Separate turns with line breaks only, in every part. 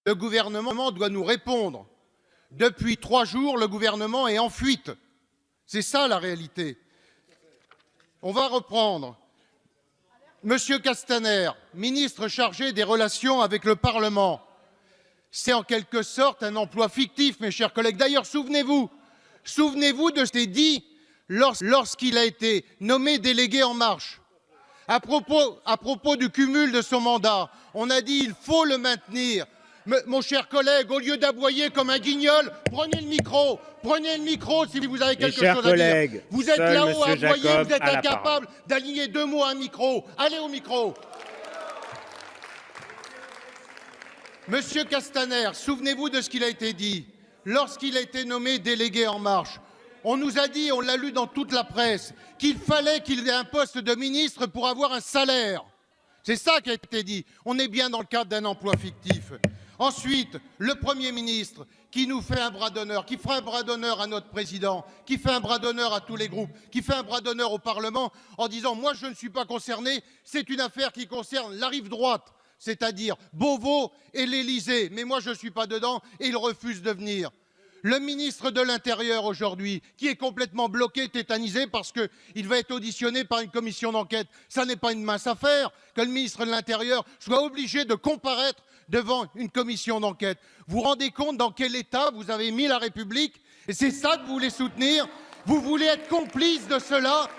Le gouvernement doit nous répondre. Depuis 3 jours, le gouvernement est en fuite. C'est ça la réalité. On va reprendre. Monsieur Castaner, ministre chargé des relations avec le Parlement, c'est en quelque sorte un emploi fictif, mes chers collègues. D'ailleurs, souvenez-vous de ce qu'il a dit lorsqu'il a été nommé délégué En Marche. À propos du cumul de son mandat, on a dit il faut le maintenir. Mon cher collègue, au lieu d'aboyer comme un guignol, prenez le micro si vous avez quelque chose à dire. Vous êtes là-haut à aboyer, vous êtes incapable d'aligner 2 mots à un micro. Allez au micro. Monsieur Castaner, souvenez-vous de ce qu'il a été dit. Lorsqu'il a été nommé délégué En Marche, on nous a dit, on l'a lu dans toute la presse, qu'il fallait qu'il ait un poste de ministre pour avoir un salaire. C'est ça qui a été dit. On est bien dans le cadre d'un emploi fictif. Ensuite, le Premier ministre qui nous fait un bras d'honneur, qui fera un bras d'honneur à notre président, qui fait un bras d'honneur à tous les groupes, qui fait un bras d'honneur au Parlement en disant « moi je ne suis pas concerné, c'est une affaire qui concerne la rive droite ». C'est-à-dire Beauvau et l'Élysée. Mais moi, je ne suis pas dedans et il refuse de venir. Le ministre de l'Intérieur aujourd'hui, qui est complètement bloqué, tétanisé, parce qu'il va être auditionné par une commission d'enquête. Ça n'est pas une mince affaire que le ministre de l'Intérieur soit obligé de comparaître devant une commission d'enquête. Vous vous rendez compte dans quel état vous avez mis la République? Et c'est ça que vous voulez soutenir? Vous voulez être complice de cela?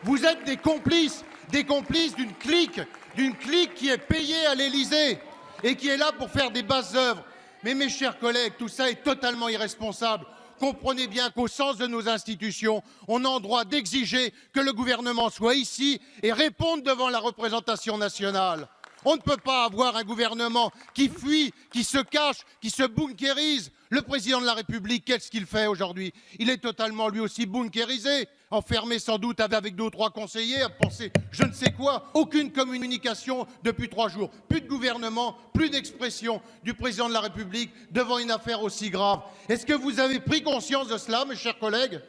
Vous êtes des complices d'une clique qui est payée à l'Élysée et qui est là pour faire des basses œuvres. Mais mes chers collègues, tout ça est totalement irresponsable. Comprenez bien qu'au sens de nos institutions, on a le droit d'exiger que le gouvernement soit ici et réponde devant la représentation nationale. On ne peut pas avoir un gouvernement qui fuit, qui se cache, qui se bunkérise. Le président de la République, qu'est-ce qu'il fait aujourd'hui? Il est totalement lui aussi bunkérisé, enfermé sans doute avec 2 ou 3 conseillers à penser je ne sais quoi. Aucune communication depuis 3 jours. Plus de gouvernement, plus d'expression du président de la République devant une affaire aussi grave. Est-ce que vous avez pris conscience de cela, mes chers collègues?